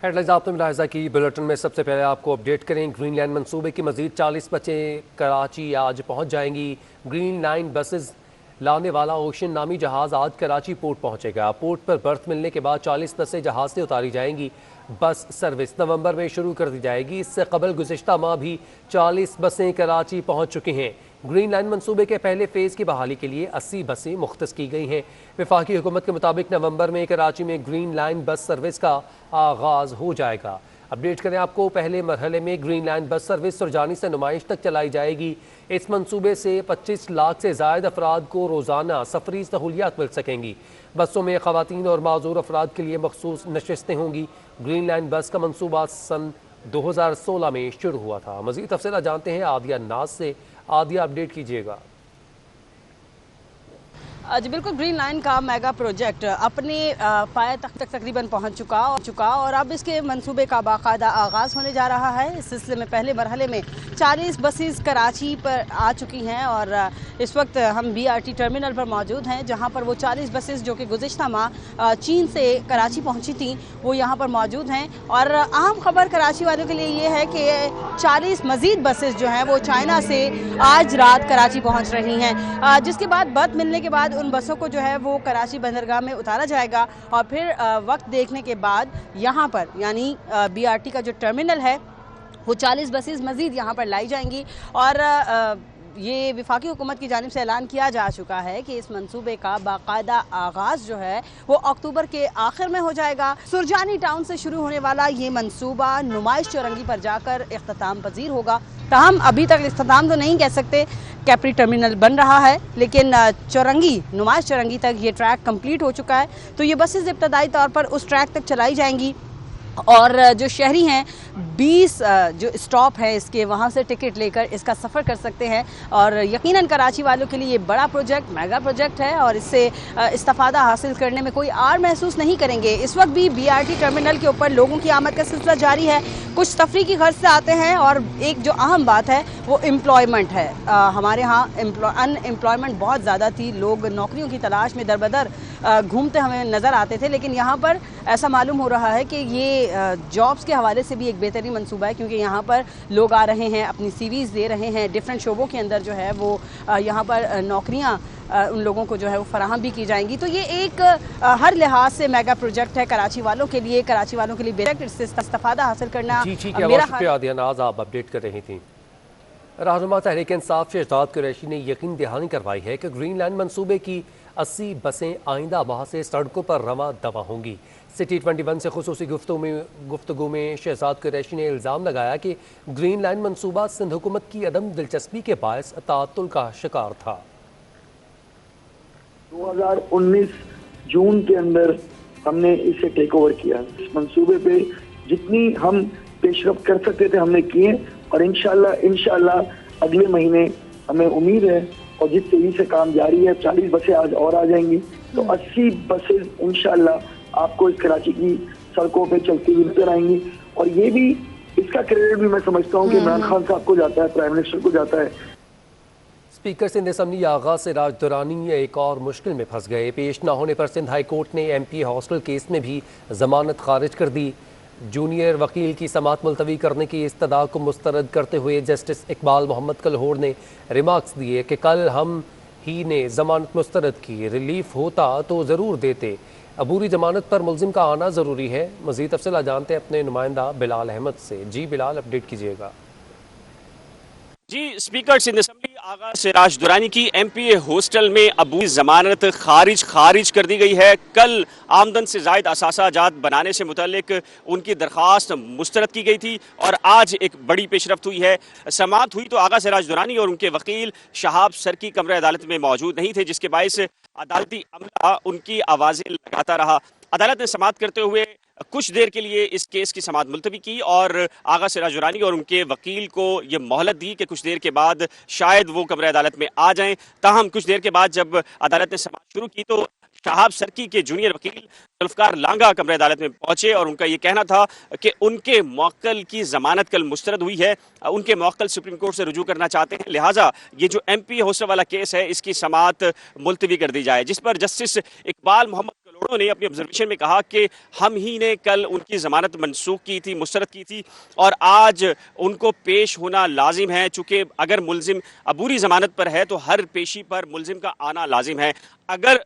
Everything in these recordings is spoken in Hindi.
हेडलाइंस आपने मुलाहिजा की। बुलेटिन में सबसे पहले आपको अपडेट करें, ग्रीन लाइन मंसूबे की मजीद 40 बसें कराची आज पहुंच जाएंगी। ग्रीन लाइन बसेस लाने वाला ओशन नामी जहाज़ आज कराची पोर्ट पहुंचेगा। पोर्ट पर बर्थ मिलने के बाद 40 बसें जहाज़ से उतारी जाएंगी। बस सर्विस नवंबर में शुरू कर दी जाएगी। इससे कबल गुज़िश्ता माह भी 40 बसें कराची पहुंच चुकी हैं। ग्रीन लाइन मंसूबे के पहले फेज़ की बहाली के लिए 80 बसें मुख्तस की गई हैं। वफाकी हुकूमत के मुताबिक नवंबर में कराची में ग्रीन लाइन बस सर्विस का आगाज़ हो जाएगा। अपडेट करें आपको, पहले मरहले में green line bus service Surjani से नुमाइश तक चलाई जाएगी। इस मंसूबे से 25 लाख से ज़ायद अफराद को रोज़ाना सफरी सहूलियात मिल सकेंगी। बसों में ख़वातीन और माजूर अफराद के लिए मखसूस नशस्तें होंगी। ग्रीन लाइन बस का मनसूबा सन 2016 में शुरू हुआ था। मज़ीद तफसीलात जानते हैं आदिया नाज से। आदिया, अपडेट कीजिएगा। जी बिल्कुल, ग्रीन लाइन का मेगा प्रोजेक्ट अपने पाए तक तकरीबन पहुंच चुका और अब इसके मंसूबे का बाकायदा आगाज़ होने जा रहा है। इस सिलसिले में पहले मरहले में 40 बसेस कराची पर आ चुकी हैं और इस वक्त हम BRT टर्मिनल पर मौजूद हैं, जहां पर वो 40 बसेस जो कि गुज़िश्ता माह चीन से कराची पहुंची थी वो यहां पर मौजूद हैं। और अहम खबर कराची वालों के लिए ये है कि 40 मज़ीद बसेस जो हैं वो चाइना से आज रात कराची पहुँच रही हैं, जिसके बाद बर्थ मिलने के बाद उन बसों को जो है वो कराची बंदरगाह में उतारा जाएगा और फिर वक्त देखने के बाद यहाँ पर यानी BRT का जो टर्मिनल है वो 40 बसेस मज़ीद यहाँ पर लाई जाएंगी। और ये वफाकी हुकूमत की जानिब से ऐलान किया जा चुका है कि इस मंसूबे का बाकायदा आगाज़ जो है वो अक्टूबर के आखिर में हो जाएगा। सुरजानी टाउन से शुरू होने वाला ये मंसूबा नुमाइश चौरंगी पर जाकर इख्तिताम पजीर होगा। ताहम अभी तक इख्तिताम तो नहीं कह सकते, कैपरी टर्मिनल बन रहा है, लेकिन चौरंगी नुमाइश चौरंगी तक ये ट्रैक कंप्लीट हो चुका है। तो ये बसेस इब्तदाई तौर पर उस ट्रैक तक चलाई जाएंगी और जो शहरी हैं 20 जो स्टॉप है इसके वहाँ से टिकट लेकर इसका सफ़र कर सकते हैं। और यकीनन कराची वालों के लिए ये बड़ा प्रोजेक्ट, मेगा प्रोजेक्ट है और इससे इस्तिफ़ादा हासिल करने में कोई आर महसूस नहीं करेंगे। इस वक्त भी BRT टर्मिनल के ऊपर लोगों की आमद का सिलसिला जारी है। कुछ तफरी की गर्ज से आते हैं और एक जो अहम बात है वो एम्प्लॉयमेंट है। हमारे यहाँ अनएम्प्लॉयमेंट बहुत ज़्यादा थी, लोग नौकरियों की तलाश में दरबदर घूमते हमें नज़र आते थे, लेकिन यहाँ पर ऐसा मालूम हो रहा है कि ये जॉब्स के हवाले से भी एक बेहतरीन मंसूबा है, क्योंकि यहाँ पर लोग आ रहे हैं, अपनी CVs दे रहे हैं, डिफरेंट शोबों के अंदर जो है वो यहाँ पर नौकरियाँ उन लोगों को जो है वो फराहम भी की जाएंगी। तो ये एक हर लिहाज से मेगा प्रोजेक्ट है कराची वालों के लिए बेहतर इससे इस्तिफादा हासिल करना। मेरा शुक्रिया आदिया नाज, आप अपडेट कर रही थी। रहनुमा तहरीक इंसाफ शहजाद कुरैशी ने यकीन दहानी करवाई है कि ग्रीन लाइन मंसूबे की 80 बसें आइंदा माह से सड़कों पर रवा दवा होंगी। सिटी 21 से खुसूसी गुफ्तगू में शहजाद कुरैशी ने इल्ज़ाम लगाया कि ग्रीन लाइन मंसूबा सिंध हुकूमत की अदम दिलचस्पी के बायस ताअत्तुल का शिकार था। 2019 जून के अंदर हमने इसे टेक ओवर किया। इस मंसूबे पे जितनी हम पेशरफ कर सकते थे हमने किए और इंशाल्लाह अगले महीने हमें उम्मीद है और जिस तेजी से काम जारी है 40 बसें आज और आ जाएंगी, तो 80 बसेस इंशाल्लाह आपको इस कराची की सड़कों पे चलती हुई नजर आएंगी। और ये भी इसका क्रेडिट भी मैं समझता हूँ कि इमरान खान साहब को जाता है, प्राइम मिनिस्टर को जाता है। स्पीकर सिंध असम्बली आगा सिराज दुरानी एक और मुश्किल में फंस गए। पेश न होने पर सिंध हाई कोर्ट ने MP हॉस्टल केस में भी जमानत खारिज कर दी। जूनियर वकील की समाअत मुलतवी करने की इस्तदा को मुस्तरद करते हुए जस्टिस इकबाल मोहम्मद कलहोर ने रिमार्क्स दिए कि कल हम ही ने जमानत मुस्तरद की, रिलीफ होता तो ज़रूर देते, अबूरी जमानत पर मुलजिम का आना ज़रूरी है। मज़ीद तफसील जानते हैं अपने नुमाइंदा बिलाल अहमद से। जी बिलाल, अपडेट कीजिएगा। जी, स्पीकर सिंध असम्बली आगा सिराज दुरानी की MPA हॉस्टल में अबूरी जमानत खारिज कर दी गई है। कल आमदन से जायद असासाजात बनाने से मुतल्लिक उनकी दरख्वास्त मुस्तरद की गई थी और आज एक बड़ी पेशरफ्त हुई है। समाअत हुई तो आगा सिराज दुरानी और उनके वकील शहाब सरकी कमरे अदालत में मौजूद नहीं थे, जिसके बायस अदालती अमला उनकी आवाज़ें लगाता रहा। अदालत ने समाअत करते हुए कुछ देर के लिए इस केस की समाअत मुलतवी की और आगा सिराज दुरानी और उनके वकील को ये मोहलत दी कि कुछ देर के बाद शायद वो कमरे अदालत में आ जाएं। ताहम कुछ देर के बाद जब अदालत ने समाअत शुरू की तो शहाब सर्की के जूनियर वकील जुल्फकार लांगा कमरे अदालत में पहुंचे और उनका यह कहना था कि उनके मौक्कल की जमानत कल मुस्तरद हुई है, उनके मौक्कल सुप्रीम कोर्ट से रुजू करना चाहते हैं, लिहाजा ये जो एमपी हॉस्टल वाला केस है इसकी समाअत मुलतवी कर दी जाए। जिस पर जस्टिस इकबाल मोहम्मद कलोड़ो ने अपनी ऑब्जर्वेशन में कहा कि हम ही ने कल उनकी जमानत मनसूख की थी, मुस्तरद की थी और आज उनको पेश होना लाजिम है। चूंकि अगर मुलजिम अबूरी जमानत पर है तो हर पेशी पर मुलजिम का आना लाजिम है। अगर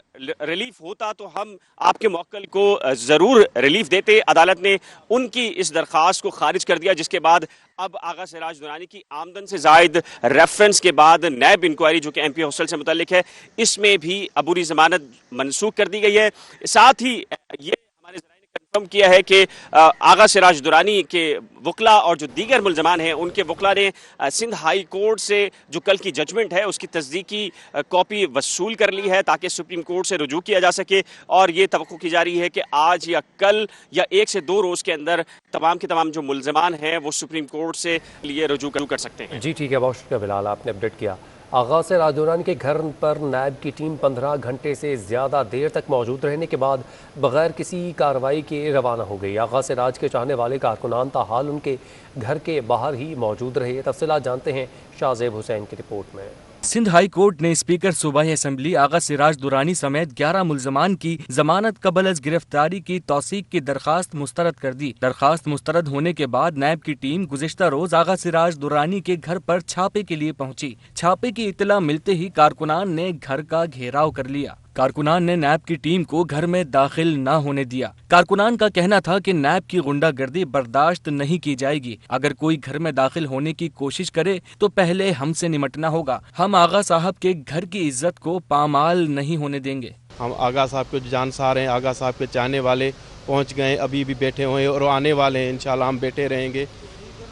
रिलीफ होता तो हम आपके मौक्कल को जरूर रिलीफ देते। अदालत ने उनकी इस दरख्वास्त को खारिज कर दिया, जिसके बाद अब आगा सिराज दुरानी की आमदन से जायद रेफरेंस के बाद नैब इंक्वायरी जो कि एमपी हॉस्टल से मुतल्लिक है, इसमें भी अबूरी जमानत मनसूख कर दी गई है। साथ ही ये हमारे ज़राए ने कंफर्म किया है कि आगा सिराज दुरानी के वकला और जो दीगर मुलजमान हैं उनके वकला ने सिंध हाई कोर्ट से जो कल की जजमेंट है उसकी तस्दीकी कॉपी वसूल कर ली है ताकि सुप्रीम कोर्ट से रुजू किया जा सके। और ये तवक्को की जा रही है कि आज या कल या 1 से 2 रोज़ के अंदर तमाम के तमाम जो मुलजमान हैं वो सुप्रीम कोर्ट से लिए रुजू कर सकते हैं। जी ठीक है, बहुत शुक्रिया बिलाल, आपने अपडेट किया। आगा सिराज दुरानी के घर पर नैब की टीम 15 घंटे से ज़्यादा देर तक मौजूद रहने के बाद बगैर किसी कार्रवाई के रवाना हो गई। आगा सिराज के चाहने वाले कारकुनान ताहाल उनके घर के बाहर ही मौजूद रहे। तफसीलात जानते हैं शाहजेब हुसैन की रिपोर्ट में। सिंध हाई कोर्ट ने स्पीकर सूबाई असम्बली आगा सिराज दुरानी समेत 11 मुलजमान की जमानत कबल अज गिरफ्तारी की तौसीक की दरखास्त मुस्तरद कर दी। दरखास्त मुस्तरद होने के बाद नैब की टीम गुज़िश्ता रोज आगा सिराज दुरानी के घर पर छापे के लिए पहुंची। छापे की इतला मिलते ही कारकुनान ने घर का घेराव कर लिया। कारकुनान ने नैब की टीम को घर में दाखिल न होने दिया। कारकुनान का कहना था कि नैब की गुंडागर्दी बर्दाश्त नहीं की जाएगी। अगर कोई घर में दाखिल होने की कोशिश करे तो पहले हमसे निमटना होगा। हम आगा साहब के घर की इज्जत को पामाल नहीं होने देंगे। हम आगा साहब के जानसार हैं, आगा साहब के चाहने वाले पहुंच गए, अभी भी बैठे हुए हैं और आने वाले हैं। इंशाल्लाह हम बैठे रहेंगे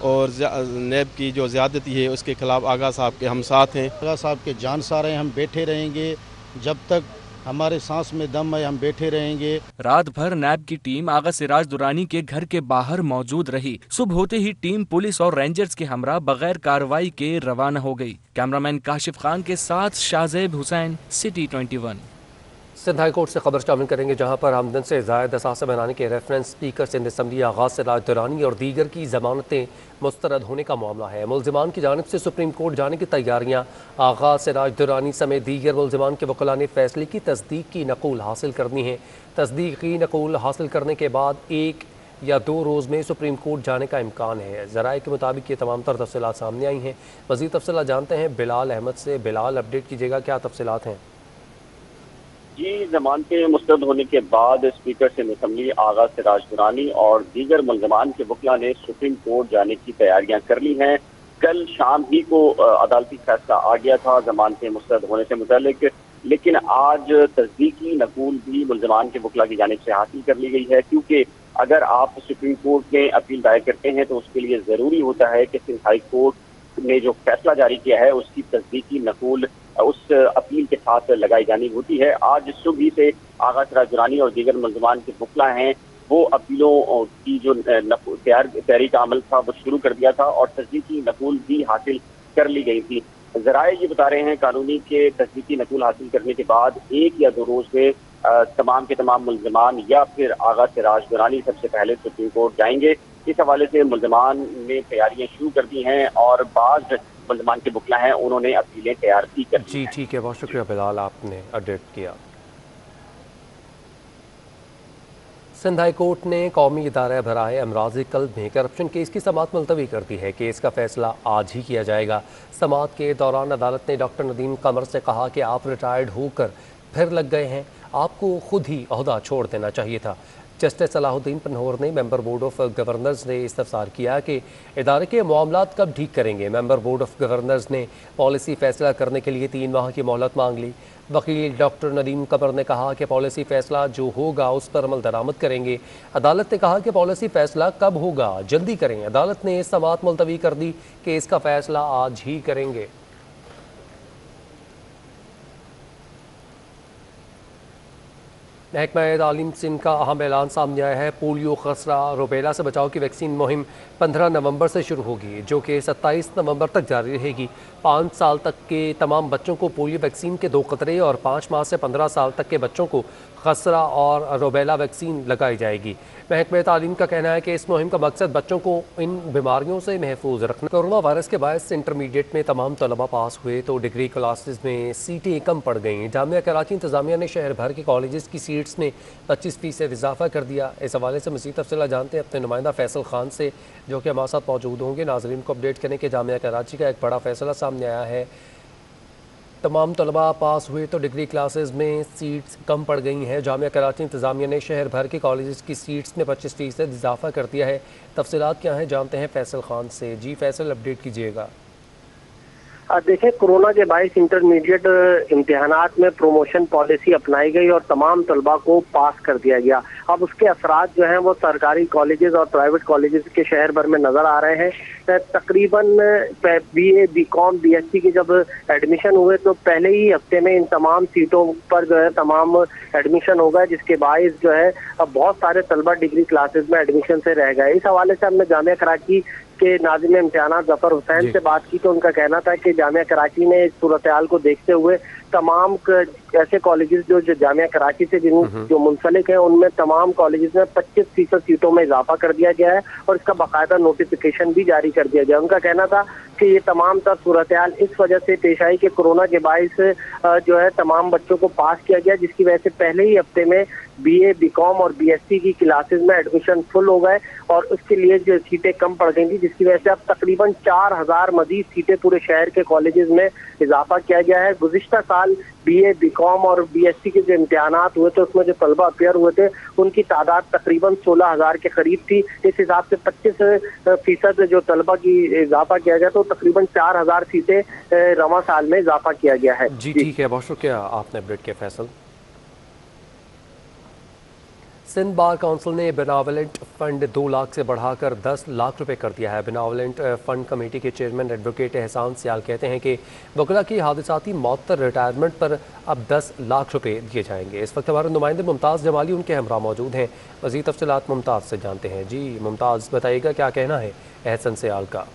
और नैब की जो ज़्यादती है उसके खिलाफ आगा साहब के हम साथ हैं। आगा साहब के जानसार हैं, हम बैठे रहेंगे जब तक हमारे सांस में दम है, हम बैठे रहेंगे। रात भर नैब की टीम आगा सिराज दुरानी के घर के बाहर मौजूद रही। सुबह होते ही टीम पुलिस और रेंजर्स के हमरा बगैर कार्रवाई के रवाना हो गई। कैमरामैन काशिफ खान के साथ Shahzeb Hussain, city 21। Sindh high court से खबर शामिल करेंगे, जहां पर आमदन से ज़ायद असासा बनाने के रेफरेंस स्पीकर सिंध असम्बली आगा सिराज दुरानी और दीगर की जमानतें मुस्तरद होने का मामला है। मुलजिमान की जानिब से सुप्रीम कोर्ट जाने की तैयारियां। आगा सिराज दुरानी समेत दीगर मुलजिमान के वकला ने फैसले की तस्दीक की नकूल हासिल करनी है। तस्दीकी नकूल हासिल करने के बाद 1 या 2 रोज़ में सुप्रीम कोर्ट जाने का इम्कान है। ज़राए के मुताबिक ये तमाम तर तफसीलात सामने आई हैं। मज़ीद तफसीलात जानते हैं बिलाल अहमद से। बिलाल, अपडेट कीजिएगा, क्या तफसीलात हैं? जी, जमानतें मुस्तरद होने के बाद स्पीकर सिंध असम्बली आगा सिराज दुरानी और दीगर मुलजमान के वकला ने सुप्रीम कोर्ट जाने की तैयारियां कर ली हैं। कल शाम ही को अदालती फैसला आ गया था जमानतें मुस्तरद होने से मुतल्लिक, लेकिन आज तस्दीकी नकूल भी मुलजमान के वकला की जानिब से हासिल कर ली गई है। क्योंकि अगर आप सुप्रीम कोर्ट में अपील दायर करते हैं तो उसके लिए ज़रूरी होता है कि सिंध हाई कोर्ट ने जो फैसला जारी किया है उसकी तस्दीकी नकूल उस अपील के साथ लगाई जानी होती है। आज सुबह से आगा सिराज दुरानी और दीगर मुलजमान के वकला हैं वो अपीलों की जो तैयारी का अमल था वो शुरू कर दिया था और तस्दीकी नकूल भी हासिल कर ली गई थी। ज़राए ये बता रहे हैं कानूनी के तस्दीकी नकूल हासिल करने के बाद 1 या 2 रोज़ में तमाम के तमाम मुलजमान या फिर आगा सिराज दुरानी सबसे पहले सुप्रीम कोर्ट जाएंगे। इस हवाले से मुलजमान ने तैयारियां शुरू कर दी हैं और बाज़ मुलजमान के वकला हैं उन्होंने अपीलें तैयार की कर दी। जी ठीक है, बहुत शुक्रिया बिलाल, आपने अपडेट किया। सिंध हाई कोर्ट ने कौमी इदारा बराए अमराज़ क़ल्ब में करप्शन केस की समाअत मुलतवी कर दी है। केस का फैसला आज ही किया जाएगा। समाअत के दौरान अदालत ने डॉक्टर नदीम कमर से कहा कि आप रिटायर्ड होकर फिर लग गए हैं, आपको खुद ही ओहदा छोड़ देना चाहिए था। जस्टिस सलाहुद्दीन पन्होर ने मेंबर बोर्ड ऑफ गवर्नर्स ने इस्तफसार किया कि इदारे के मामलात कब ठीक करेंगे। मेंबर बोर्ड ऑफ गवर्नर्स ने पॉलिसी फैसला करने के लिए 3 माह की मोहलत मांग ली। वकील डॉक्टर नदीम कमर ने कहा कि पॉलिसी फैसला जो होगा उस पर अमल दरामद करेंगे। अदालत ने कहा कि पॉलिसी फैसला कब होगा, जल्दी करें। अदालत ने समाअत मुलतवी कर दी कि इसका फैसला आज ही करेंगे। महकमा तालीम सिंध का अहम ऐलान सामने आया है। पोलियो, खसरा, रुबेला से बचाव की वैक्सीन मुहिम 15 नवंबर से शुरू होगी, जो कि 27 नवंबर तक जारी रहेगी। 5 साल तक के तमाम बच्चों को पोलियो वैक्सीन के 2 कतरे और 5 माह से 15 साल तक के बच्चों को खसरा और रुबेला वैक्सीन लगाई जाएगी। महकमा तालीम का कहना है कि इस मुहिम का मकसद बच्चों को इन बीमारियों से महफूज रखना। कोरोना वायरस के बायस इंटरमीडिएट में तमाम तलबा पास हुए तो डिग्री क्लासेस में सीटें कम पड़ गईं। जामिया कराची इंतजामिया ने शहर भर के कॉलेजेस की सीट्स में 25% इजाफा कर दिया। इस हवाले से मज़ीद तफसीला जानते हैं अपने नुमाइंदा फैसल खान से, जो कि हमारे साथ मौजूद होंगे। नाजरीन को अपडेट करने के जामिया कराची का एक बड़ा फैसला सामने आया है। तमाम तलबा पास हुए तो डिग्री क्लासेस में सीट्स कम पड़ गई हैं। जामिया कराची इंतजामिया ने शहर भर के कॉलेजेस की सीट्स में 25% इजाफा कर दिया है। तफसीलात क्या हैं जानते हैं फैसल खान से। जी फैसल, अपडेट कीजिएगा। देखें, कोरोना के बायस इंटरमीडिएट इम्तिहानात में प्रमोशन पॉलिसी अपनाई गई और तमाम तलबा को पास कर दिया गया। अब उसके असरात जो हैं वो सरकारी कॉलेजेस और प्राइवेट कॉलेजेस के शहर भर में नजर आ रहे हैं। तकरीबन BA, BCom, BSc के जब एडमिशन हुए तो पहले ही हफ्ते में इन तमाम सीटों पर जो है तमाम एडमिशन हो गए, जिसके बायस जो है अब बहुत सारे तलबा डिग्री क्लासेस में एडमिशन से रह गए। इस हवाले से हमने जामिया कराची के नाज़िम इम्तिहानात जफर हुसैन से बात की तो उनका कहना था कि जामिया कराची ने इस सूरत हाल को देखते हुए तमाम ऐसे कॉलेजेस जो जामिया कराची से जो मुंसलिक हैं उनमें तमाम कॉलेजेस में 25% सीटों में इजाफा कर दिया गया है और इसका बाकायदा नोटिफिकेशन भी जारी कर दिया गया। उनका कहना था कि ये तमाम तर सूरत हाल इस वजह से पेश आई कि कोरोना के बायस जो है तमाम बच्चों को पास किया गया, जिसकी वजह से पहले ही हफ्ते में BA, BCom और BSc की क्लासेस में एडमिशन फुल हो गए और उसके लिए जो सीटें कम पड़ गई थी, जिसकी वजह से अब तकरीबन 4000 मजीद सीटें पूरे शहर के कॉलेजेस में इजाफा किया गया है। गुज़िश्ता साल BA, BCom और BSc के जो इम्तिहानात हुए थे उसमें जो तलबा अपेयर हुए थे उनकी तादाद तकरीबन 16000 के करीब थी। इस हिसाब से 25% जो तलबा की इजाफा किया गया तो तकरीबन 4000 सीटें रवा साल में इजाफा किया गया है। जी ठीक है, बहुत शुक्रिया आपने अपडेट किया फैसल। सिंध बार काउंसिल ने बेनावलेंट फंड 2 लाख से बढ़ाकर 10 लाख रुपए कर दिया है। बेनावलेंट फंड कमेटी के चेयरमैन एडवोकेट एहसान सियाल कहते हैं कि वकला की हादसाती मौत पर रिटायरमेंट पर अब 10 लाख रुपए दिए जाएंगे। इस वक्त हमारे नुमाइंदे मुमताज़ जमाली उनके हमरा मौजूद हैं। मज़ीद तफसीलात मुमताज़ से जानते हैं। जी मुमताज़, बताइएगा क्या कहना है एहसान सियाल का।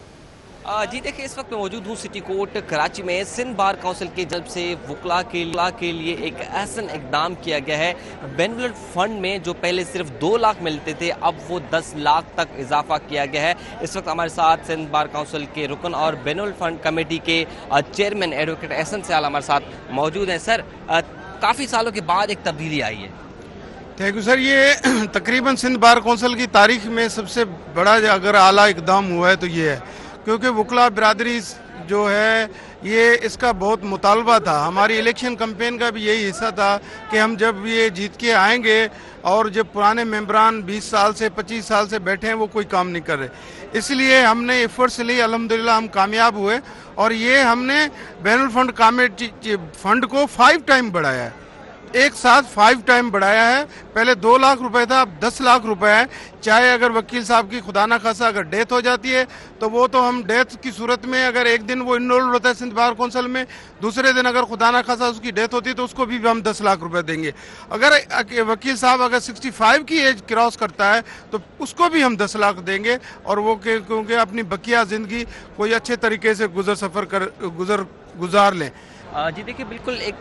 जी देखिए, इस वक्त मैं मौजूद हूँ सिटी कोर्ट कराची में। सिंध बार काउंसिल की तरफ से वकला के लिए एक अहसन इकदाम किया गया है। बेनिफिट फंड में जो पहले सिर्फ 2 लाख मिलते थे अब वो 10 लाख तक इजाफा किया गया है। इस वक्त हमारे साथ सिंध बार काउंसिल के रुकन और बेनिफिट फंड कमेटी के चेयरमैन एडवोकेट एहसन सियाल हमारे साथ मौजूद हैं। सर, काफ़ी सालों के बाद एक तब्दीली आई है। Thank you sir. ये तकरीबन सिंध बार काउंसिल की तारीख में सबसे बड़ा अगर आला इकदाम हुआ है तो ये है, क्योंकि वकला बिरादरी जो है ये इसका बहुत मुतालबा था। हमारी इलेक्शन कैंपेन का भी यही हिस्सा था कि हम जब ये जीत के आएंगे और जब पुराने मेंबरान 20 साल से 25 साल से बैठे हैं वो कोई काम नहीं कर रहे, इसलिए हमने एफर्ट्स लिए। अल्हम्दुलिल्लाह हम कामयाब हुए और ये हमने बैनुल फंड कमेटी फंड को 5 टाइम बढ़ाया है, एक साथ 5 टाइम बढ़ाया है। पहले 2 लाख रुपए था, अब 10 लाख रुपए है। चाहे अगर वकील साहब की खुदा ना खासा अगर डेथ हो जाती है तो वो तो हम डेथ की सूरत में अगर एक दिन वो इनरोल्ड होता है सिंध बार काउंसिल में, दूसरे दिन अगर खुदा ना खासा उसकी डेथ होती है तो उसको भी हम 10 लाख रुपए देंगे। अगर वकील साहब अगर 65 की एज क्रॉस करता है तो उसको भी हम 10 लाख देंगे और वो क्योंकि अपनी बकिया जिंदगी कोई अच्छे तरीके से गुजार लें। जी देखिए, बिल्कुल एक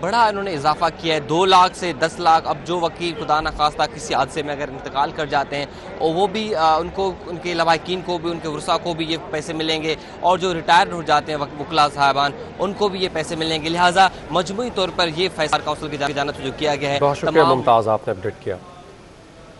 बड़ा इन्होंने इजाफा किया है, 2 लाख से 10 लाख। अब जो वकील खुदा न खास्ता किसी हादसे में अगर इंतकाल कर जाते हैं और वो भी उनको, उनके लवाहिकीन को भी, उनके वरसा को भी ये पैसे मिलेंगे और जो रिटायर हो जाते हैं वकला साहबान उनको भी ये पैसे मिलेंगे। लिहाजा मजमूई तौर पर ये फैसला काउंसिल की जानिब से जो किया गया है। बहुत शुक्रिया मुमताज़, आपने अपडेट किया।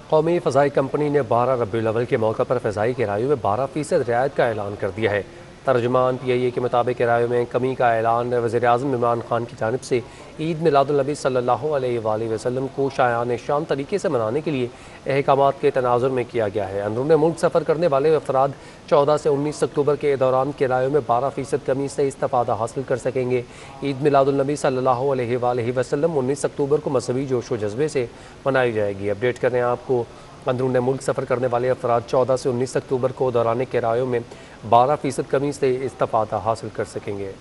कौमी फ़ज़ाई कंपनी ने 12 रबीउल अव्वल के मौके पर फ़ज़ाई किरायों में 12% रियायत का ऐलान कर दिया है। तर्जुमान PIA के मुताबिक किरायों में कमी का ऐलान वज़ीर-ए-आज़म इमरान खान की जानिब से ईद मिलादुन्नबी सल्लल्लाहु अलैहि वसल्लम को शायान शान तरीके से मनाने के लिए अहकामात के तनाजुर में किया गया है। अंदरून मुल्क सफ़र करने वाले अफराद 14 से 19 अक्टूबर के दौरान किरायों में 12% कमी से इस्तिफ़ादा हासिल कर सकेंगे। ईद मिलादुन्नबी सल्लल्लाहु अलैहि वसल्लम 19 अक्टूबर को मज़हबी जोश व जज्बे से मनाई जाएगी। अपडेट कर रहे हैं आपको, अंदरून मुल्क सफ़र करने वाले अफराद 14 से 19 अक्टूबर को दौरान किरायों में 12% कमी से इस्तिफ़ादा हासिल कर सकेंगे।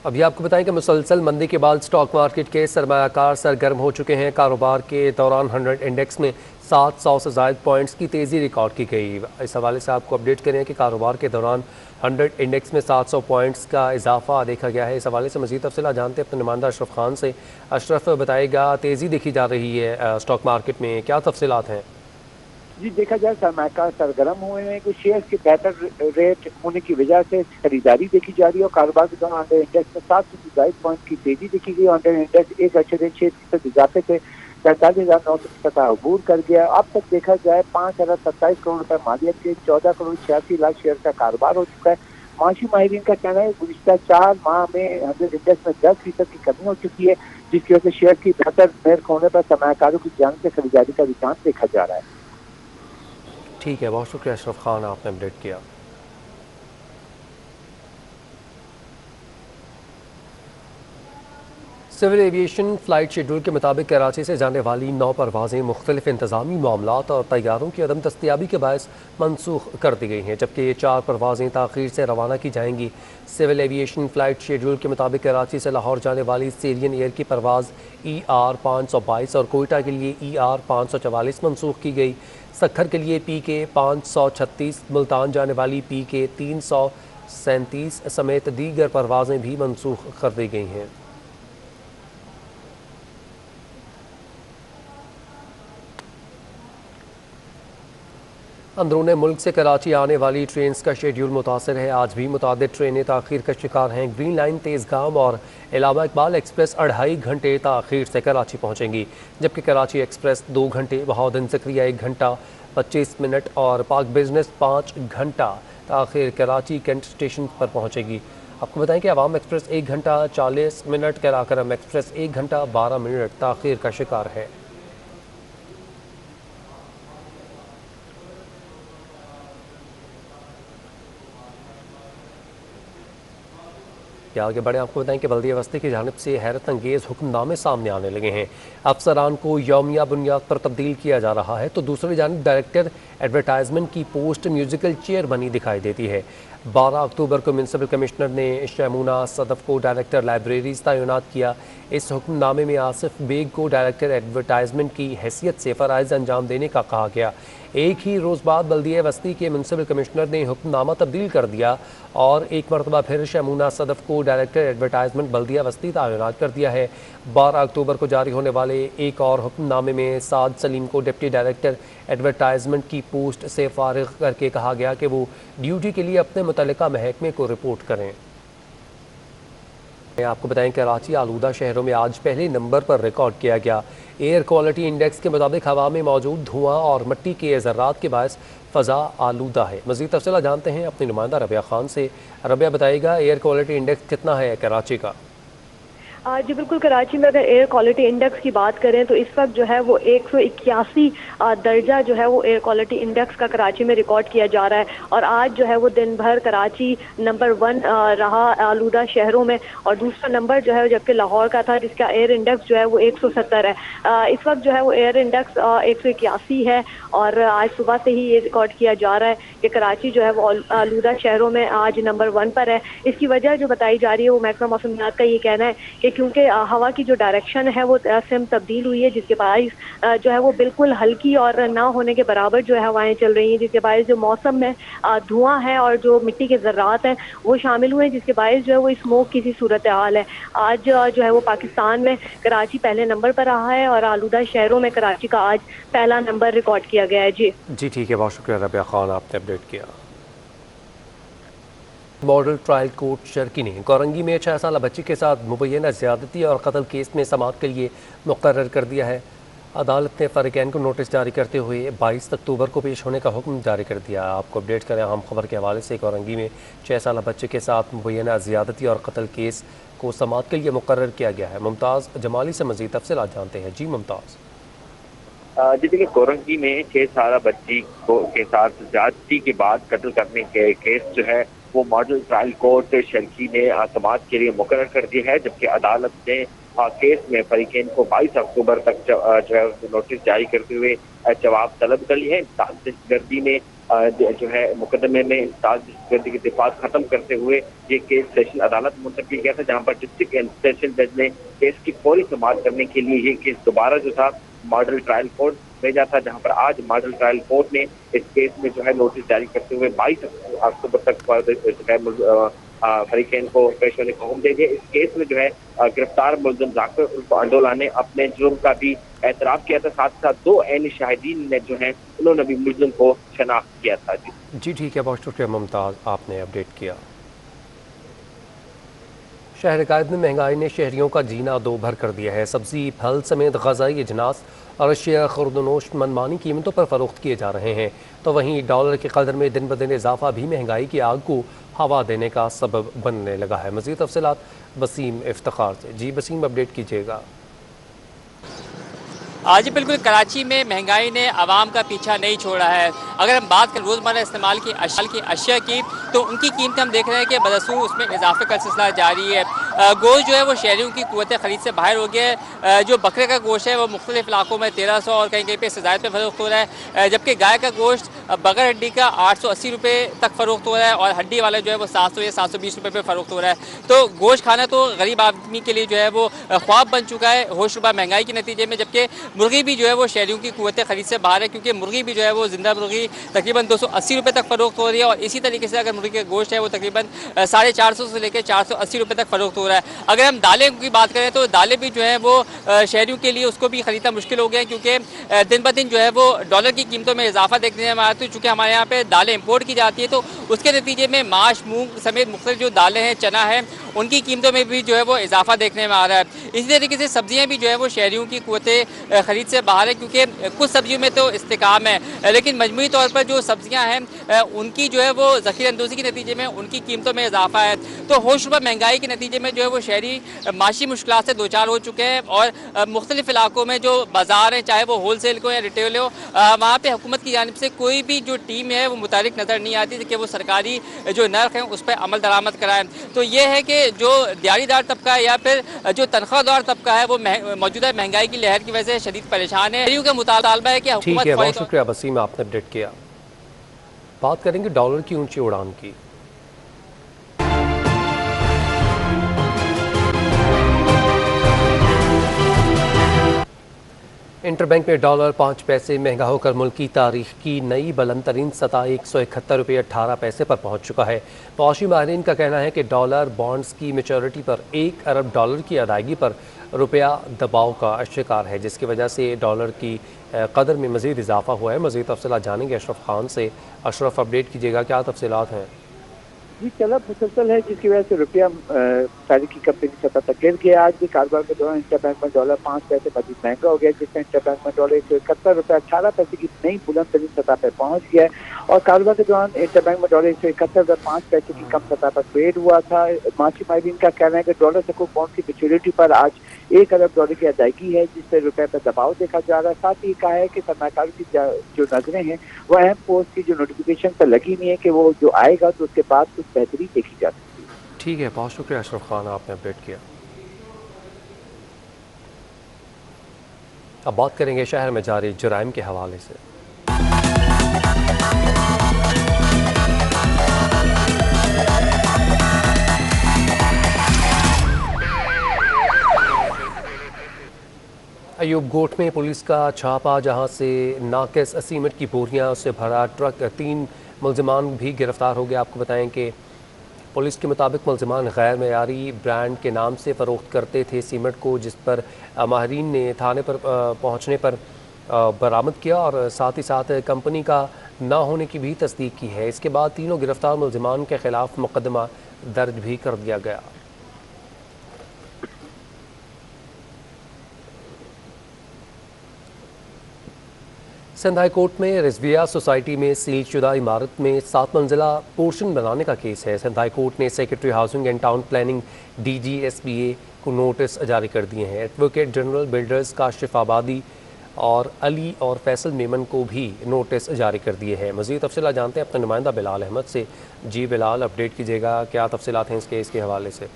अभी आपको बताएं कि मुसलसल मंदी के बाद स्टॉक मार्केट के सरमायाकार सरगर्म हो चुके हैं। कारोबार के दौरान 100 इंडेक्स में 700 से ज़ायद पॉइंट्स की तेज़ी रिकॉर्ड की गई। इस हवाले से आपको अपडेट करें कि कारोबार के दौरान 100 इंडेक्स में 700 पॉइंट्स का इजाफा देखा गया है। इस हवाले से मज़ीद तफसीलात जानते हैं अपने नुमाइंदा अशरफ खान से। अशरफ बताएगा, तेज़ी देखी जा रही है स्टॉक मार्केट में, क्या तफसीलात हैं? जी, देखा जाए सरमायाकार सरगर्म हुए हैं। कुछ शेयर के बेहतर रेट होने की वजह से खरीदारी देखी जा रही है और कारोबार के दौरान अंडर इंडेक्स में 700 से ज़ायद पॉइंट की तेजी देखी गई। अंडर इंडेक्स 1.6% इजाफे से 45,900 का अबूर कर गया। अब तक देखा जाए 5,027 करोड़ रुपए मालियत के 14 करोड़ 86 लाख शेयर का कारोबार हो चुका है। माशी माहिरीन का कहना है गुज़िश्ता 4 माह में अंडर इंडेक्स में 10% की कमी हो चुकी है, जिसकी वजह से शेयर की बेहतर निर्ख होने पर सरमायाकारों की जान से खरीदारी का रुझान देखा जा रहा है। ठीक है, बहुत शुक्रिया अशरफ खान, आपने अपडेट किया। सिविल एविएशन फ़्लाइट शेड्यूल के मुताबिक कराची से जाने वाली 9 परवाज़ें मुख्तलिफ इंतज़ामी मामलात और तैयारों की अदम दस्तियाबी के बायस मनसूख कर दी गई हैं, जबकि 4 परवाज़ें ताख़ीर से रवाना की जाएंगी। सिविल एविएशन फ़्लाइट शेड्यूल के मुताबिक कराची से लाहौर जाने वाली सीरियन एयर की परवाज़ ER 522 और कोयटा के लिए ER 544 मनसूख की गई। सक्खर के लिए PK 536, मुल्तान जाने वाली PK 337 समेत दीगर परवाज़ें भी मनसूख कर दी गई हैं। अंदरून मुल्क से कराची आने वाली ट्रेन का शेड्यूल मुतासर है। आज भी मुतादिद ट्रेनें ताख़ीर का शिकार हैं। ग्रीन लाइन तेज़गाम और इलामा इकबाल एक्सप्रेस 2.5 घंटे ताख़ीर से कराची पहुँचेंगी, जबकि कराची एक्सप्रेस 2 घंटे, बहाउद्दीन ज़करिया 1 घंटा 25 मिनट और पाक बिजनेस 5 घंटा ताख़ीर कराची कैंट स्टेशन पर पहुँचेगी। आपको बताएं कि अवाम एक्सप्रेस 1 घंटा 40 मिनट, कराकरम एक्सप्रेस 1 घंटा 12 मिनट ताख़ीर का शिकार है। आगे बढ़े, आपको बताएं कि बल्दिया वस्ती की जानिब से हैरत अंगेज़ हुक्मनामे सामने आने लगे हैं। अफसरान को यौमिया बुनियाद पर तब्दील किया जा रहा है तो दूसरी जानिब डायरेक्टर एडवर्टाइजमेंट की पोस्ट म्यूजिकल चेयर बनी दिखाई देती है। 12 अक्टूबर को म्यूनसिपल कमिश्नर ने शैमूना सदफ को डायरेक्टर लाइब्रेरीज तैनात किया। इस हुक्मनामे में आसिफ बेग को डायरेक्टर एडवर्टाइजमेंट की हैसियत से फ़राइज़ अंजाम देने का कहा गया। एक ही रोज़ बाद बल्दिया वस्ती के म्यूनसिपल कमिश्नर ने हुक्मनामा तब्दील कर दिया और एक मरतबा फिर शैमूना सदफ को डायरेक्टर एडवर्टाइजमेंट बल्दिया वस्ती तैनात कर दिया है। 12 अक्टूबर को जारी होने वाले एक और हुक्मनामे में साद सलीम को डिप्टी डायरेक्टर एडवर्टाइजमेंट की पोस्ट से फारिग करके कहा गया कि वो ड्यूटी के लिए अपने मुतल्लिका महकमे को रिपोर्ट करें। आपको बताएं कि कराची आलूदा शहरों में आज पहले नंबर पर रिकॉर्ड किया गया। एयर क्वालिटी इंडेक्स के मुताबिक हवा में मौजूद धुआं और मिट्टी के ज़र्रात के बायस फ़ज़ा आलूदा है। मज़ीद तफ़सीलात जानते हैं अपनी नुमाइंदा रबिया खान से। रबिया बताएगा, एयर क्वालिटी इंडेक्स कितना है कराची का? जी बिल्कुल, कराची में अगर एयर क्वालिटी इंडेक्स की बात करें तो इस वक्त जो है वो 181 दर्जा जो है वो एयर क्वालिटी इंडेक्स का कराची में रिकॉर्ड किया जा रहा है। और आज जो है वो दिन भर कराची नंबर 1 रहा आलूदा शहरों में, और दूसरा नंबर जो है जबकि लाहौर का था, जिसका एयर इंडेक्स जो है वो 170 है। इस वक्त जो है वो एयर इंडेक्स 181 है और आज सुबह से ही ये रिकॉर्ड किया जा रहा है कि कराची जो है वो आलूदा शहरों में आज नंबर 1 पर है। इसकी वजह जो बताई जा रही है वो महकमा मौसमियात का ये कहना है कि क्योंकि हवा की जो डायरेक्शन है वो सिम तब्दील हुई है, जिसके बायस जो है वो बिल्कुल हल्की और ना होने के बराबर जो है हवाएं चल रही हैं, जिसके बायस जो मौसम में धुआं है और जो मिट्टी के ज़र्रात हैं वो शामिल हुए हैं, जिसके बायस जो है वो स्मोक की सी सूरत हाल है। आज जो है वो पाकिस्तान में कराची पहले नंबर पर रहा है और आलूदा शहरों में कराची का आज पहला नंबर रिकॉर्ड किया गया है। जी ठीक है, बहुत शुक्रिया रबिया खान, आपने अपडेट किया। मॉडल ट्रायल कोर्ट शर्की ने कोरंगी में 6 साल बच्ची के साथ मुबैना ज़्यादती और कत्ल केस में समाअत के लिए मुकर्रर कर दिया है। अदालत ने फ़रीक़ैन को नोटिस जारी करते हुए 22 अक्टूबर को पेश होने का हुक्म जारी कर दिया। आपको अपडेट करें अहम खबर के हवाले से। कोरंगी में 6 साल बच्चे के साथ मुबैना ज़्यादती और कत्ल केस को समाअत के लिए मुकर्रर किया गया है। मुमताज़ जमाली से मज़ीद तफ़सीलात जानते हैं। जी मुमताज़। जी देखिए, कोरंगी में 6 साल बच्ची के साथ ज्यादती के बाद कत्ल करने के केस जो है वो मॉडल ट्रायल कोर्ट शर्की ने समाअत के लिए मुकर्रर कर दी है, जबकि अदालत ने केस में फरीकैन को 22 अक्टूबर तक जो है नोटिस जारी करते हुए जवाब तलब कर ली है। दहशतगर्दी में जो है मुकदमे में दहशतगर्दी की दिफात खत्म करते हुए ये केस सेशन अदालत मुंतकिल किया था, जहां पर डिस्ट्रिक्ट सेशन जज ने केस की फौरी समाअत करने के लिए ये केस दोबारा जो था मॉडल ट्रायल कोर्ट भेजा था, जहां पर आज मॉडल ट्रायल कोर्ट ने इस केस में जो है नोटिस जारी करते हुए 22 अक्टूबर तक फरीकैन को पेश होने का हुक्म दे दिया। इस केस में जो है गिरफ्तार मुलजिम जाकिर उर्फ अंडोला ने अपने जुर्म का भी एतराफ किया था, साथ साथ 2 ऐन शाहिदीन ने जो है उन्होंने भी मुलजिम को शनाख्त किया था। जी ठीक है, बहुत शुक्रिया मुमताज़, आपने अपडेट किया। शहर कायद में महंगाई ने शहरियों का जीना दो भर कर दिया है। सब्जी, फल समेत ग़ज़ाई अजनास और अशिया खुर्दनोश मनमानी कीमतों पर फ़रोख्त किए जा रहे हैं, तो वहीं डॉलर की कदर में दिन ब दिन इजाफा भी महंगाई की आग को हवा देने का सबब बनने लगा है। मज़ीद तफसीलात वसीम इफ्तिखार से। जी वसीम, अपडेट कीजिएगा। जी बिल्कुल, कराची में महंगाई ने आवाम का पीछा नहीं छोड़ा है। अगर हम बात करें रोज़मर्रा इस्तेमाल की अशिया की, तो उनकी कीमत हम देख रहे हैं कि बदसूर उसमें इजाफे का सिलसिला जारी है। गोश्त जो है वो शहरियों की कुव्वत ख़रीद से बाहर हो गया है। जो बकरे का गोश्त है वो मुख्तलिफ इलाकों में 1300 और कहीं कहीं पे सजायद पे फ़रोख्त हो रहा है, जबकि गाय का गोश्त बगैर हड्डी का 880 रुपये तक फ़रोख्त हो रहा है और हड्डी वाला जो है वो 700 या 720 रुपये पे फ़रोख्त हो रहा है। तो गोश्त खाना तो गरीब आदमी के लिए जो है वो ख्वाब बन चुका है होश रुबा महंगाई के नतीजे में, जबकि मुर्गी भी जो है वो शहरियों की कुव्वत ख़रीद से बाहर है, क्योंकि मुर्गी भी जो है वो जिंदा मुर्गी तकरीबन 280 रुपये तक फ़रोख्त हो रही है और इसी तरीके से अगर मुर्गी का गोश्त है वो तकरीबन 450 से लेकर 480 रुपये तक फ़रोख्त हो रहा है। अगर हम दालें की बात करें तो दालें भी जो है वो शहरियों के लिए उसको भी ख़रीदना मुश्किल हो गया है, क्योंकि दिन ब दिन जो है वो डॉलर की कीमतों में इजाफा देखने में आता है। चूँकि हमारे यहाँ पे दालें इम्पोर्ट की जाती है, तो उसके नतीजे में माश, मूंग समेत मुख्तलिफ जो दालें हैं, चना है, उनकी कीमतों में भी जो है वो इजाफा देखने में आ रहा है। इसी तरीके से सब्जियाँ भी जो है वो शहरियों की कुव्वत ख़रीद से बाहर है, क्योंकि कुछ सब्जियों में तो इस्तेकाम है, लेकिन मजमूई तौर पर जो सब्जियाँ हैं उनकी जो है वो ज़ख़ीरा अंदोज़ी के नतीजे में उनकी कीमतों में इजाफा है। तो होशरुबा महंगाई के नतीजे में जो है वो शहरी माशी मुश्किलात से दो चार हो चुके हैं और मुख्तलिफ इलाकों में जो बाज़ार हैं, चाहे वो होल सेल को या रिटेल हो, वहाँ पर हुकूमत की जानिब से कोई भी जो टीम है वो मुतारिक नज़र नहीं आती कि वो सरकारी जो नर्ख हैं उस पर अमल दरामद कराएँ। तो ये है कि जो दिहाड़ीदार तबका है या फिर जो तनख्वाहदार तबका है वो मौजूदा महंगाई की लहर की वजह से शदीद परेशान है। का मुतालबा है कि ठीक है, बहुत शुक्रिया वसीम, आपने अपडेट किया। बात करेंगे डॉलर की ऊंची उड़ान की। इंटरबैंक में डॉलर 5 पैसे महंगा होकर मुल्क की तारीख की नई बुलंद तरीन सतह 171 रुपये 18 पैसे पर पहुंच चुका है। मुआशी माहिरीन का कहना है कि डॉलर बॉन्ड्स की मैच्योरिटी पर 1 अरब डॉलर की अदायगी पर रुपया दबाव का शिकार है, जिसकी वजह से डॉलर की कदर में मज़ीद इजाफा हुआ है। मज़ीद तफसीलात जानेंगे अशरफ खान से। अशरफ, अपडेट कीजिएगा, क्या तफसीलात हैं? जी, तलब मुसलसल है जिसकी वजह से रुपया तारीखी कंपनी सतह तक गिर गया। आज भी कारोबार के दौरान इंटरबैंक में डॉलर 5 पैसे मजीद महंगा हो गया, जिससे इंटरबैंक में डॉलर 171 रुपये 18 पैसे की नई बुलंद तरीन सतह पर पहुंच गया है और कारोबार के दौरान इंटरबैंक में डॉलर 171 रुपये 5 पैसे की कम सतह पर ट्रेड हुआ था। माशी माहिरीन का कहना है कि डॉलर सकूक बॉन्ड की मैच्योरिटी पर आज 1 अरब डॉलर की अदायगी है, जिससे रुपये पर दबाव देखा जा रहा है। साथ ही कहा है कि सरमाकारों की जो नजरें हैं वो अहम पोस्ट की जो नोटिफिकेशन पर लगी नहीं है कि वो जो आएगा तो उसके बाद कुछ बेहतरी देखी जा सकती है। ठीक है, बहुत शुक्रिया अशरफ खान, आपने अपडेट किया। अब बात करेंगे शहर में जारी जराइम के हवाले से। अयूब गोट में पुलिस का छापा, जहां से नाकिस सीमेंट की बोरियां से भरा ट्रक, 3 मुलजिमान भी गिरफ्तार हो गए। आपको बताएं कि पुलिस के मुताबिक मुलजिमान गैर मयारी ब्रांड के नाम से फ़रोख्त करते थे सीमेंट को, जिस पर माहिरीन ने थाने पर पहुंचने पर बरामद किया और साथ ही साथ कंपनी का ना होने की भी तस्दीक की है। इसके बाद तीनों गिरफ्तार मुलजिमान के खिलाफ मुकदमा दर्ज भी कर दिया गया। सिंध हाई कोर्ट में रिजविया सोसाइटी में सील शुदा इमारत में 7 मंजिला पोर्शन बनाने का केस है। सिंध हाई कोर्ट ने secretary housing and town planning DGSBA को नोटिस जारी कर दिए हैं। एडवोकेट जनरल बिल्डर्स काशिफ आबादी और अली और फैसल मेमन को भी नोटिस जारी कर दिए हैं। मज़ीद तफसीलात जानते हैं अपने नुमाइंदा बिलाल अहमद से। जी बिलाल, अपडेट कीजिएगा, क्या तफसीलात हैं इस केस के हवाले से?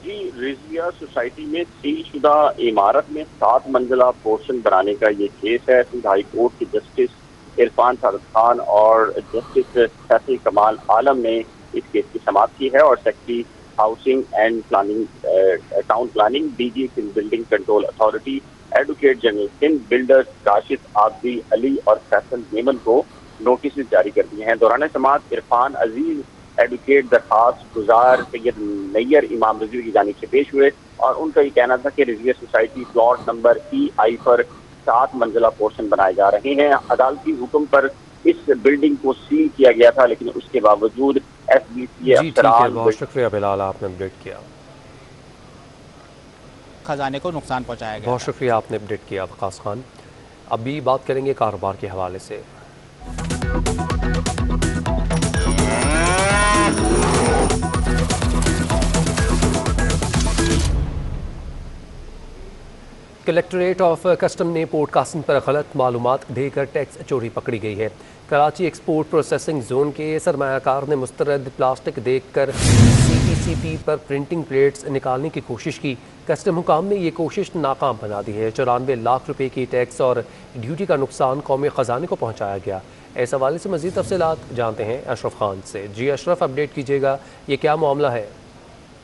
जी, रिजविया सोसाइटी में सीलशुदा इमारत में 7 मंजिला पोर्शन बनाने का ये केस है। सिंध हाई कोर्ट के जस्टिस इरफान सादत खान और जस्टिस फैसल कमाल आलम ने इस केस की समाअत की है और secretary housing and planning town planning, DG Sindh building control authority, advocate general Sindh, builders Rashid Abdi, Ali और फैसल मेमन को नोटिस जारी कर दिए हैं। दौरान समाअत इरफान अजीज एडवोकेट दरखास्त गुजार सैयद नैयर इमाम रिजवी की जानिब से पेश हुए और उनका ये कहना था कि Rizvia society plot number EI पर 7 मंजिला पोर्शन बनाए जा रहे हैं। अदालती हुक्म पर इस बिल्डिंग को सील किया गया था, लेकिन उसके बावजूद SBCA अफसरान। बहुत शुक्रिया बिलाल, आपने अपडेट किया। खजाने को नुकसान पहुंचाया गया। बहुत शुक्रिया, आपने अपडेट किया वकास खान। अभी बात करेंगे कारोबार के हवाले से। कलेक्ट्रेट ऑफ कस्टम ने पोर्ट कासिम पर गलत मालूमात देकर टैक्स चोरी पकड़ी गई है। कराची एक्सपोर्ट प्रोसेसिंग जोन के सरमायाकार ने मुस्तरद प्लास्टिक देखकर CPCP पर प्रिंटिंग प्लेट्स निकालने की कोशिश की। कस्टम हुकाम ने ये कोशिश नाकाम बना दी है। 94 लाख रुपए की टैक्स और ड्यूटी का नुकसान कौमी खजाने को पहुँचाया गया। इस हवाले से मज़ीद तफसीलात जानते हैं अशरफ खान से। जी अशरफ, अपडेट कीजिएगा, ये क्या मामला है?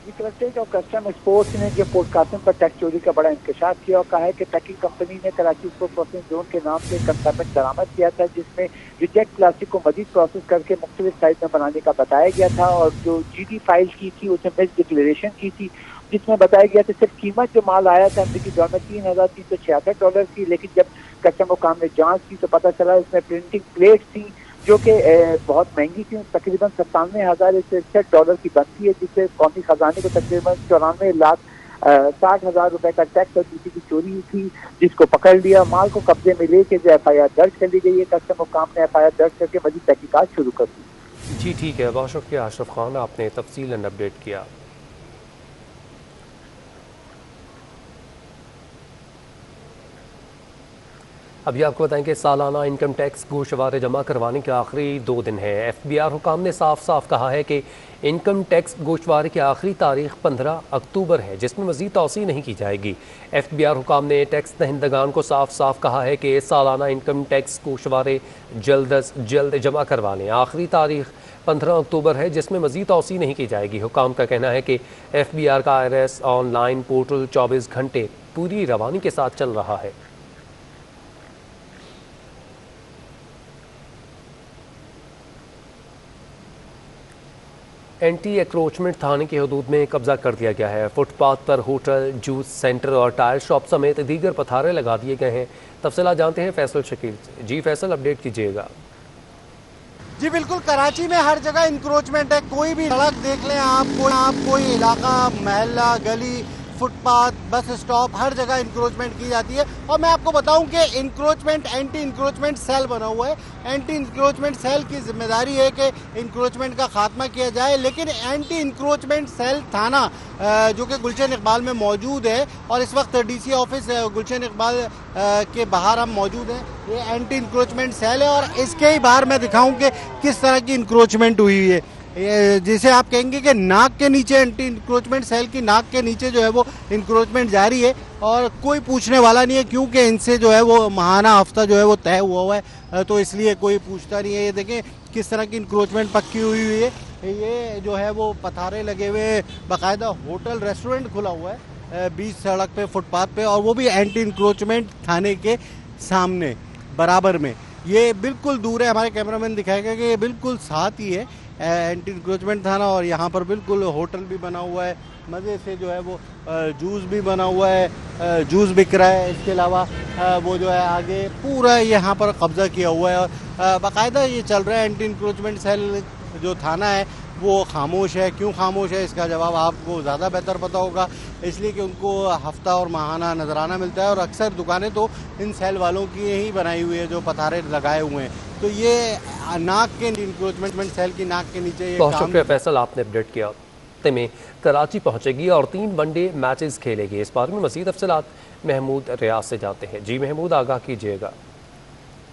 कलेक्ट्रेट ऑफ कस्टम एक्सपोर्ट्स ने जो पोर्ट कासिम पर टैक्स चोरी का बड़ा इंकशाफ किया और कहा है कि पैकिंग कंपनी ने कराची एक्सपोर्ट प्रोसेसिंग जोन के नाम से कंसाइनमेंट बरामद किया था, जिसमें रिजेक्ट प्लास्टिक को मजीद प्रोसेस करके मुख्तलिफ साइज में बनाने का बताया गया था और जो GD फाइल की थी उसमें मिस डिक्लेरेशन की थी, जिसमें बताया गया था सिर्फ कीमत जो माल आया था अमरीकी डॉलर $3,366 की, लेकिन जब कस्टम हुकाम ने जांच की तो पता चला इसमें प्रिंटिंग प्लेट्स थी जो कि बहुत महंगी थी, तकरीबन $97,161 की बनती है, जिससे कौमी खजाने को तकरीबन 94,60,000 रुपए का टैक्स और ड्यूटी की चोरी हुई थी, जिसको पकड़ लिया। माल को कब्जे में लेके जो FIR दर्ज कर ली गई है। कस्टम हुकाम ने FIR दर्ज करके मजीद तहकीकात शुरू कर दी। जी ठीक है, बहुत शुक्रिया अशरफ खान, आपने तफसीलन अपडेट किया। अभी आपको बताएं कि सालाना इनकम टैक्स गोशवारे जमा करवाने के आखिरी 2 दिन है। FBR हुकाम ने साफ साफ कहा है कि इनकम टैक्स गोशवारे की आखिरी तारीख 15 अक्टूबर है, जिसमें मज़ीद तौसी नहीं की जाएगी। FBR हुकाम ने टैक्स दहिंदगान को साफ साफ कहा है कि सालाना इनकम टैक्स गोशवारे जल्द अज जल्द जमा करवा लें। आखिरी तारीख 15 अक्टूबर है, जिसमें मज़ीद तौसी नहीं की जाएगी। हुकाम का कहना है कि FBR का IRS ऑनलाइन पोर्टल 24 घंटे पूरी रवानी के साथ चल रहा है। एंटी एक्रोचमेंट थाने की हदूद में कब्जा कर दिया गया है। फुटपाथ पर होटल, जूस सेंटर और टायर शॉप समेत दीगर पथारे लगा दिए गए हैं। तफसीलात जानते हैं फैसल शकील से। जी फैसल, अपडेट कीजिएगा। जी बिल्कुल, कराची में हर जगह इंक्रोचमेंट है। कोई भी सड़क देख लें आप, कोई इलाका, महल्ला, गली, फुटपाथ, बस स्टॉप, हर जगह इंक्रोचमेंट की जाती है। और मैं आपको बताऊं कि इंक्रोचमेंट एंटी इंक्रोचमेंट सेल बना हुआ है। एंटी इंक्रोचमेंट सेल की जिम्मेदारी है कि इंक्रोचमेंट का खात्मा किया जाए, लेकिन एंटी इंक्रोचमेंट सेल थाना जो कि गुलशन इकबाल में मौजूद है और इस वक्त DC ऑफिस गुलशन इकबाल के बाहर हम मौजूद हैं। ये एंटी इंक्रोचमेंट सेल है और इसके ही बाहर मैं दिखाऊं कि किस तरह की इंक्रोचमेंट हुई है। जैसे आप कहेंगे कि नाक के नीचे, एंटी इंक्रोचमेंट सेल की नाक के नीचे जो है वो इंक्रोचमेंट जारी है और कोई पूछने वाला नहीं है, क्योंकि इनसे जो है वो माहाना हफ्ता जो है वो तय हुआ है, तो इसलिए कोई पूछता नहीं है। ये देखें किस तरह की इंक्रोचमेंट पक्की हुई है। ये जो है वो पथारे लगे हुए, बाकायदा होटल रेस्टोरेंट खुला हुआ है बीच सड़क पे, फुटपाथ पे, और वो भी एंटी इंक्रोचमेंट थाने के सामने बराबर में। ये बिल्कुल दूर है, हमारे कैमरामैन दिखाएगा कि ये बिल्कुल साथ ही है एंटी इंक्रोचमेंट थाना, और यहाँ पर बिल्कुल होटल भी बना हुआ है, मज़े से जो है वो जूस भी बना हुआ है, जूस बिक रहा है। इसके अलावा वो जो है आगे पूरा यहाँ पर कब्जा किया हुआ है और बाकायदा ये चल रहा है। एंटी इंक्रोचमेंट सेल जो थाना है वो खामोश है। क्यों खामोश है इसका जवाब आपको ज़्यादा बेहतर पता होगा, इसलिए कि उनको हफ्ता और माहाना नजराना मिलता है और अक्सर दुकानें तो इन सेल वालों की ही बनाई हुई है जो पथारे लगाए हुए हैं। तो ये नाक के इंक्रोचमेंट सेल की नाक के नीचे ये बहुत शुक्रिया फैसल, आपने अपडेट किया। हफ्ते में कराची पहुंचेगी और 3 वनडे मैचेस खेलेगी। इस बारे में मज़ीद तफसीलात महमूद रियाज से जानते हैं। जी महमूद, आगाह कीजिएगा।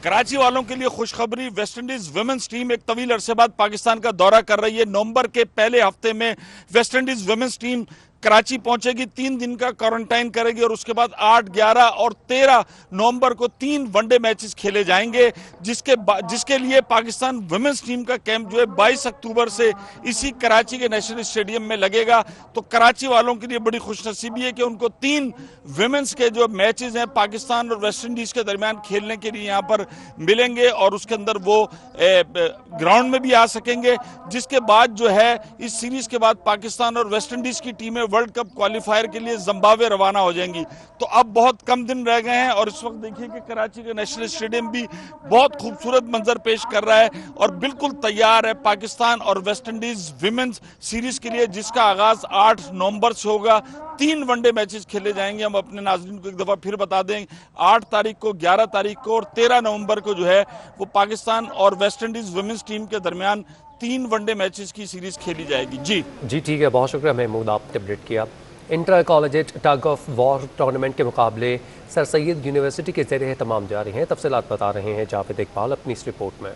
कराची वालों के लिए खुशखबरी, वेस्टइंडीज वुमेन्स टीम एक तवील अरसे बाद पाकिस्तान का दौरा कर रही है। नवंबर के पहले हफ्ते में वेस्टइंडीज वुमेन्स टीम कराची पहुंचेगी, 3 दिन का क्वारंटाइन करेगी और उसके बाद 8, 11 और 13 नवंबर को 3 वनडे मैचेस खेले जाएंगे, जिसके लिए पाकिस्तान वुमेन्स टीम का कैंप जो है 22 अक्टूबर से इसी कराची के नेशनल स्टेडियम में लगेगा। तो कराची वालों के लिए बड़ी खुशनसीबी है कि उनको 3 वुमेन्स के जो मैचेस हैं पाकिस्तान और वेस्ट इंडीज के दरमियान खेलने के लिए यहाँ पर मिलेंगे और उसके अंदर वो ग्राउंड में भी आ सकेंगे। जिसके बाद जो है इस सीरीज के बाद पाकिस्तान और वेस्ट इंडीज की टीमें वर्ल्ड कप क्वालिफायर के लिए जिम्बाब्वे रवाना हो जाएंगी। तो अब बहुत कम दिन रह गए हैं और इस वक्त देखिए कि कराची का नेशनल स्टेडियम भी बहुत खूबसूरत मंजर पेश कर रहा है और बिल्कुल तैयार है पाकिस्तान और वेस्ट इंडीज विमेंस सीरीज के लिए, जिसका आगाज 8 नवंबर से होगा। 3 वनडे मैचेस खेले जाएंगे। हम अपने नाज़रीन को एक दफा फिर बता दें, 8 तारीख को, 11 तारीख को और 13 नवंबर को जो है वो पाकिस्तान और वेस्ट इंडीज वुमेन्स टीम के दरमियान 3 वनडे मैचेस की सीरीज खेली जाएगी। जी ठीक है, बहुत शुक्रिया महमूद, आपने अपडेट किया। Inter college tug of war tournament के मुकाबले सर सैयद यूनिवर्सिटी के ज़रिए तमाम जारी हैं। तफसीलात बता रहे हैं जावेद इकबाल अपनी इस रिपोर्ट में।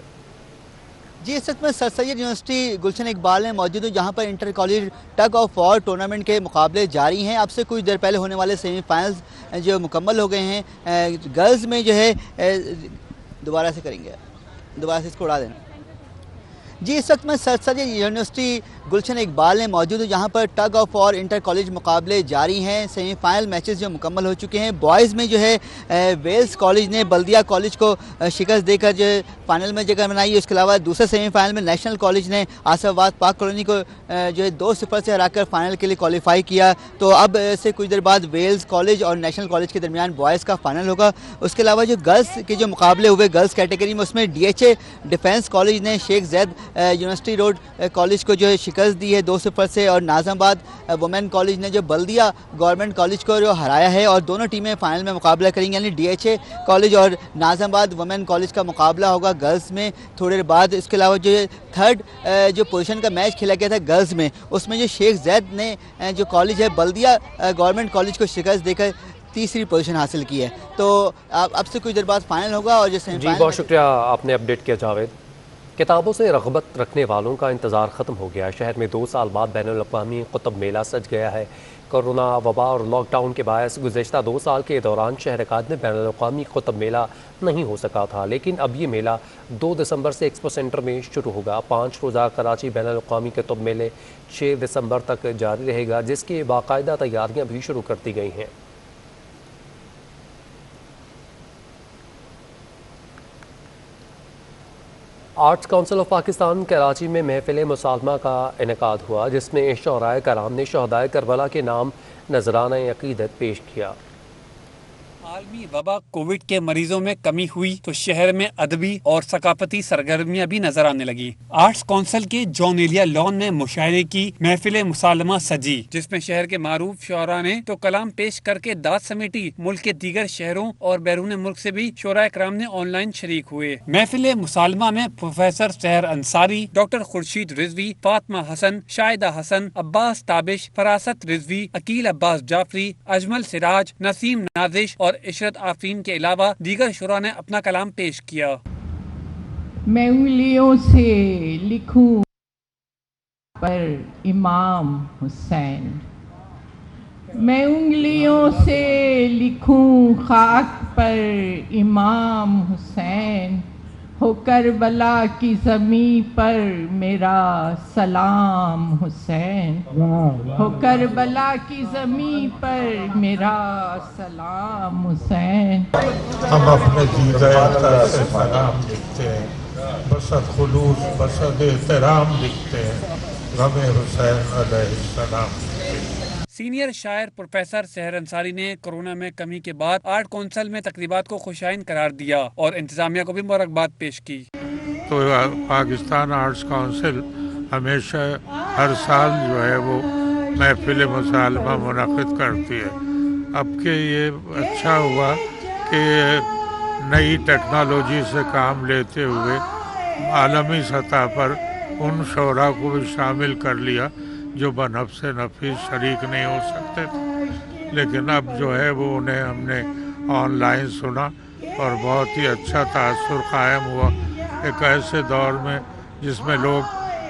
जी, इस वक्त मैं सर सैयद यूनिवर्सिटी गुलशन इकबाल में मौजूद हूँ, जहाँ पर inter college tug of war tournament के मुकाबले जारी हैं। अब से कुछ देर पहले होने वाले सेमीफाइनल्स जो मुकम्मल हो गए हैं। गर्ल्स में जो है दोबारा से इसको उड़ा देना। जी, इस वक्त मैं सर सैयद यूनिवर्सिटी गुलशन इकबाल में मौजूद हूँ, जहाँ पर tug of war inter college मुकाबले जारी हैं। सेमीफाइनल मैचेस जो मुकम्मल हो चुके हैं। बॉयज़ में जो है वेल्स कॉलेज ने बल्दिया कॉलेज को शिकस्त देकर जो है फाइनल में जगह बनाई है। उसके अलावा दूसरे सेमीफाइनल में नेशनल कॉलेज ने आसिफाबाद पाक कॉलोनी को जो है 2-0 से हराकर फाइनल के लिए क्वालिफाई किया। तो अब से कुछ देर बाद वेल्स कॉलेज और नेशनल कॉलेज के दरमियान बॉयज़ का फाइनल होगा। उसके अलावा जो गर्ल्स के जो मुकाबले हुए गर्ल्स कैटेगरी में, उसमें DHA डिफेंस कॉलेज ने Sheikh Zayed university road college को जो है शिकस्त दी है 2-0 से और नाज़ाबाद वुमेन कॉलेज ने जो बल्दिया गवर्नमेंट कॉलेज को जो हराया है और दोनों टीमें फाइनल में मुकाबला करेंगी। यानी DHA कॉलेज और नाज़ाबाद वुमेन कॉलेज का मुकाबला होगा गर्ल्स में थोड़ी देर बाद। इसके अलावा जो थर्ड जो पोजीशन का मैच खेला गया था गर्ल्स में, उसमें जो शेख जैद ने जो कॉलेज है बल्दिया गवर्नमेंट कॉलेज को शिकस्त देकर तीसरी पोजीशन हासिल की है। तो अब से कुछ देर बाद फाइनल होगा। और जैसे जी, बहुत शुक्रिया, आपने अपडेट किया जावेद। किताबों से रग़बत रखने वालों का इंतज़ार ख़त्म हो गया। शहर में 2 साल बाद बैनुल-अक़वामी कुतुब मेला सज गया है। कोरोना वबा और लॉकडाउन के बायस गुज़श्ता 2 साल के दौरान शहर-ए-काद में बैनुल-अक़वामी कुतुब मेला नहीं हो सका था, लेकिन अब ये मेला 2 दिसंबर से एक्सपो सेंटर में शुरू होगा। 5 रोज़ा कराची बैनुल-अक़वामी कुतुब मेले 6 दिसंबर तक जारी रहेगा, जिसकी बाकायदा तैयारियाँ भी शुरू कर दी गई हैं। Arts council of Pakistan Karachi में महफिल मुसालमा का इनेकाद हुआ, जिसमें शोहराए कराम ने शहदाए करबला के नाम नजराना अकीदत पेश किया। आलमी वबा कोविड के मरीजों में कमी हुई तो शहर में अदबी और सकाफती सरगर्मियां भी नजर आने लगी। आर्ट्स काउंसिल के जॉन एलिया लॉन में मुशायरे की महफिल मुसालमा सजी, जिसमें शहर के मारूफ शोरा ने तो कलाम पेश करके दाद समेटी। मुल्क के दीगर शहरों और बैरून मुल्क से भी शोरा कराम ने ऑनलाइन शरीक हुए। महफिल मुसालमा में प्रोफेसर सहर अंसारी, डॉक्टर खुर्शीद रिजवी, फातिमा हसन, शाहिदा हसन, अब्बास ताबिश, फरासत रिजवी, अकील अब्बास जाफरी, अजमल सिराज, नसीम नाजिश और इशरत आफरीन के अलावा दीगर शुरा ने अपना कलाम पेश किया। मैं उंगलियों से लिखूं पर इमाम हुसैन, मैं उंगलियों से लिखूं खाक पर इमाम हुसैन, हो करबला की ज़मीं पर मेरा सलाम हुसैन, हो करबला की ज़मीं पर मेरा सलाम हुसैन। हम अपने जीज़ात से सलाम लिखते हैं, बसद खुलूस बसद एहतराम लिखते हैं, गमे हुसैन अलैहिस्सलाम। सीनियर शायर प्रोफेसर सहर अंसारी ने कोरोना में कमी के बाद आर्ट काउंसिल में तकरीबात को खुशाइन करार दिया और इंतजामिया को भी मुबारकबाद पेश की। तो पाकिस्तान आर्ट्स काउंसिल हमेशा हर साल जो है वो महफिल मुसालमा मुनक़िद करती है। अब के ये अच्छा हुआ कि नई टेक्नोलॉजी से काम लेते हुए आलमी सतह पर उन शोरा को भी शामिल कर लिया जो बनफ्स नफीस शरीक नहीं हो सकते थे, लेकिन अब जो है वो उन्हें हमने ऑनलाइन सुना और बहुत ही अच्छा तासुर कायम हुआ। एक ऐसे दौर में जिसमें लोग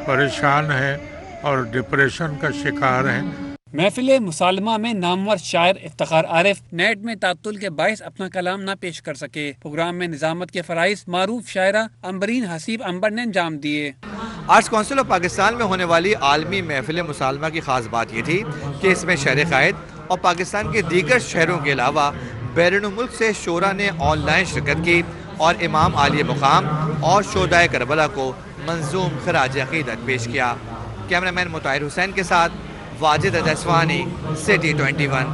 परेशान हैं और डिप्रेशन का शिकार हैं। महफिल मुसालमा में नामवर शायर इफ्तिखार आरिफ नेट में तातुल के बायस अपना कलाम न पेश कर सके। प्रोग्राम में निजामत के फराइज मारूफ शायरा अम्बरीन हसीब अंबर ने अंजाम दिए। आर्ट्स काउंसिल ऑफ पाकिस्तान में होने वाली आलमी महफिल मुसालमा की खास बात ये थी कि इसमें शहर कायद और पाकिस्तान के दीगर शहरों के अलावा बैरून मुल्क से शोरा ने ऑनलाइन शिरकत की और इमाम आलिया मुकाम और शोहदाए करबला को मंजूम खराज अकीदत पेश किया। कैमरामैन मुताहिर हुसैन के साथ वाजिद अजस्वानी, सिटी 21।